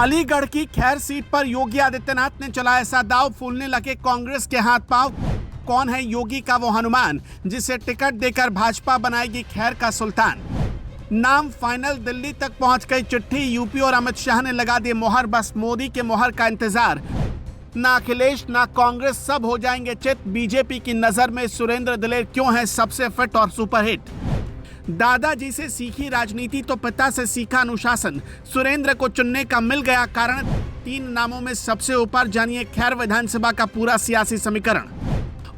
अलीगढ़ की खैर सीट पर योगी आदित्यनाथ ने चला ऐसा दाव, फूलने लगे कांग्रेस के हाथ पांव। कौन है योगी का वो हनुमान जिसे टिकट देकर भाजपा बनाएगी खैर का सुल्तान। नाम फाइनल, दिल्ली तक पहुंच गई चिट्ठी, यूपी और अमित शाह ने लगा दी मोहर, बस मोदी के मोहर का इंतजार। ना अखिलेश ना कांग्रेस सब हो जाएंगे चित, बीजेपी की नजर में सुरेंद्र दिलेर क्यों है सबसे फिट और सुपरहिट। दादाजी से सीखी राजनीति तो पिता से सीखा अनुशासन, सुरेंद्र को चुनने का मिल गया कारण। 3 नामों में सबसे ऊपर जानिए खैर विधानसभा का पूरा सियासी समीकरण।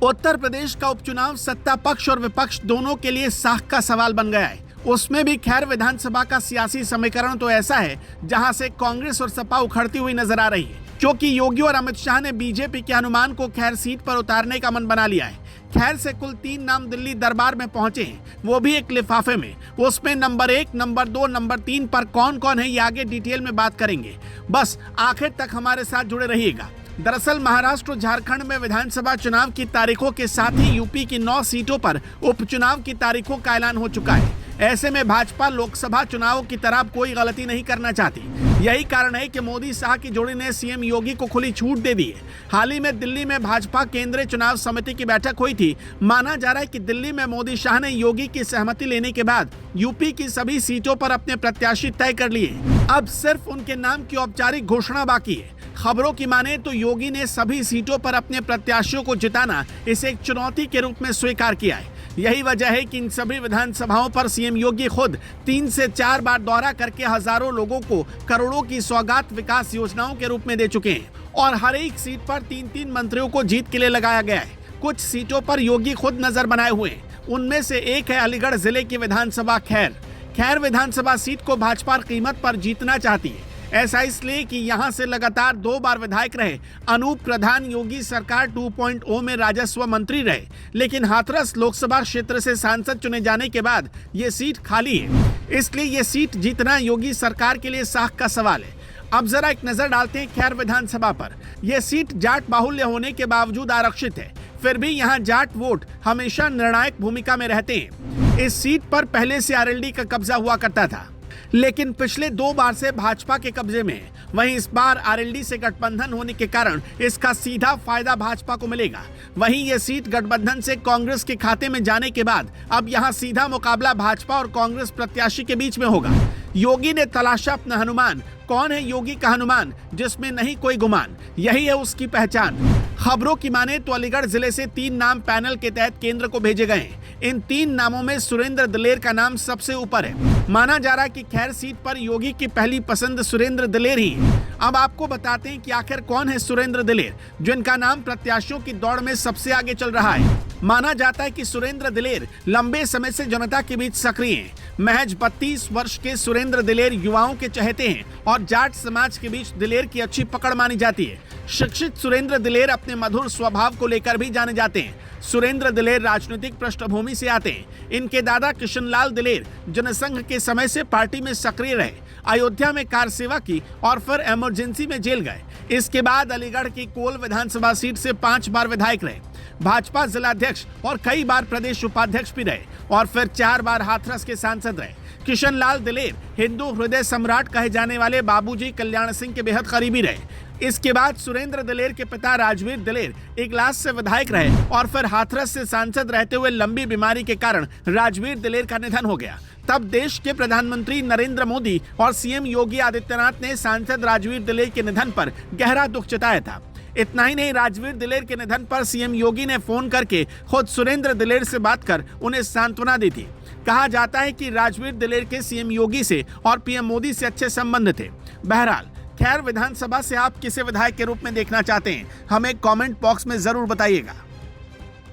उत्तर प्रदेश का उपचुनाव सत्ता पक्ष और विपक्ष दोनों के लिए साख का सवाल बन गया है। उसमें भी खैर विधानसभा का सियासी समीकरण तो ऐसा है जहां से कांग्रेस और सपा उखड़ती हुई नजर आ रही है, क्योंकि योगी और अमित शाह ने बीजेपी के हनुमान को खैर सीट पर उतारने का मन बना लिया है। खैर से कुल 3 नाम दिल्ली दरबार में पहुंचे हैं, वो भी एक लिफाफे में। उसमें नंबर 1, नंबर 2, नंबर 3 पर कौन कौन है ये आगे डिटेल में बात करेंगे, बस आखिर तक हमारे साथ जुड़े रहिएगा। दरअसल महाराष्ट्र और झारखंड में विधानसभा चुनाव की तारीखों के साथ ही यूपी की 9 सीटों पर उपचुनाव की तारीखों का ऐलान हो चुका है। ऐसे में भाजपा लोकसभा चुनावों की तरह कोई गलती नहीं करना चाहती। यही कारण है कि मोदी शाह की जोड़ी ने सीएम योगी को खुली छूट दे दी है। हाल ही में दिल्ली में भाजपा केंद्रीय चुनाव समिति की बैठक हुई थी। माना जा रहा है कि दिल्ली में मोदी शाह ने योगी की सहमति लेने के बाद यूपी की सभी सीटों पर अपने प्रत्याशी तय कर लिए। अब सिर्फ उनके नाम की औपचारिक घोषणा बाकी है। खबरों की माने तो योगी ने सभी सीटों पर अपने प्रत्याशियों को जिताना इसे एक चुनौती के रूप में स्वीकार किया है। यही वजह है कि इन सभी विधानसभाओं पर सीएम योगी खुद 3 से 4 बार दौरा करके हजारों लोगों को करोड़ों की सौगात विकास योजनाओं के रूप में दे चुके हैं और हर एक सीट पर 3-3 मंत्रियों को जीत के लिए लगाया गया है। कुछ सीटों पर योगी खुद नजर बनाए हुए हैं, उनमें से एक है अलीगढ़ जिले की विधानसभा खैर विधानसभा सीट को भाजपा कीमत पर जीतना चाहती है। ऐसा इसलिए कि यहां से लगातार 2 बार विधायक रहे अनूप प्रधान योगी सरकार 2.0 में राजस्व मंत्री रहे, लेकिन हाथरस लोकसभा क्षेत्र से सांसद चुने जाने के बाद ये सीट खाली है। इसलिए ये सीट जीतना योगी सरकार के लिए साख का सवाल है। अब जरा एक नजर डालते हैं खैर विधानसभा पर। यह सीट जाट बाहुल्य होने के बावजूद आरक्षित है, फिर भी यहाँ जाट वोट हमेशा निर्णायक भूमिका में रहते हैं। इस सीट पर पहले से आरएलडी का कब्जा हुआ करता था, लेकिन पिछले 2 बार से भाजपा के कब्जे में है। वहीं इस बार आरएलडी से गठबंधन होने के कारण इसका सीधा फायदा भाजपा को मिलेगा। वहीं यह सीट गठबंधन से कांग्रेस के खाते में जाने के बाद अब यहां सीधा मुकाबला भाजपा और कांग्रेस प्रत्याशी के बीच में होगा। योगी ने तलाशा अपना हनुमान। कौन है योगी का हनुमान जिसमें नहीं कोई गुमान, यही है उसकी पहचान। खबरों की माने तो अलीगढ़ जिले से 3 नाम पैनल के तहत केंद्र को भेजे गए हैं। इन 3 नामों में सुरेंद्र दिलेर का नाम सबसे ऊपर है। माना जा रहा है कि खैर सीट पर योगी की पहली पसंद सुरेंद्र दिलेर ही है। अब आपको बताते हैं कि आखिर कौन है सुरेंद्र दिलेर, जिनका नाम प्रत्याशियों की दौड़ में सबसे आगे चल रहा है। माना जाता है कि सुरेंद्र दिलेर लंबे समय से जनता के बीच सक्रिय हैं। महज 32 वर्ष के सुरेंद्र दिलेर युवाओं के चहेते हैं और जाट समाज के बीच दिलेर की अच्छी पकड़ मानी जाती है। शिक्षित सुरेंद्र दिलेर अपने मधुर स्वभाव को लेकर भी जाने जाते हैं। सुरेंद्र दिलेर राजनीतिक पृष्ठभूमि से आते हैं। इनके दादा किशनलाल दिलेर जनसंघ के समय से पार्टी में सक्रिय रहे, अयोध्या में कार सेवा की और फिर इमरजेंसी में जेल गए। इसके बाद अलीगढ़ की कोल विधानसभा सीट से 5 बार विधायक रहे, भाजपा जिलाध्यक्ष और कई बार प्रदेश उपाध्यक्ष भी रहे और फिर 4 बार हाथरस के सांसद रहे। किशनलाल दिलेर हिंदू हृदय सम्राट कहे जाने वाले बाबूजी कल्याण सिंह के बेहद करीबी रहे। इसके बाद सुरेंद्र दिलेर के पिता राजवीर दिलेर इगलास से विधायक रहे और फिर हाथरस से सांसद रहते हुए लंबी बीमारी के कारण राजवीर दिलेर का निधन हो गया। तब देश के प्रधानमंत्री नरेंद्र मोदी और सीएम योगी आदित्यनाथ ने सांसद राजवीर दिलेर के निधन पर गहरा दुख जताया था। इतना ही नहीं, राजवीर दिलेर के निधन पर सीएम योगी ने फोन करके खुद सुरेंद्र दिलेर से बात कर उन्हें सांत्वना दी थी। कहा जाता है कि राजवीर दिलेर के सीएम योगी से और पीएम मोदी से अच्छे संबंध थे। बहरहाल खैर विधानसभा से आप किसे विधायक के रूप में देखना चाहते हैं, हमें कमेंट बॉक्स में जरूर बताइएगा।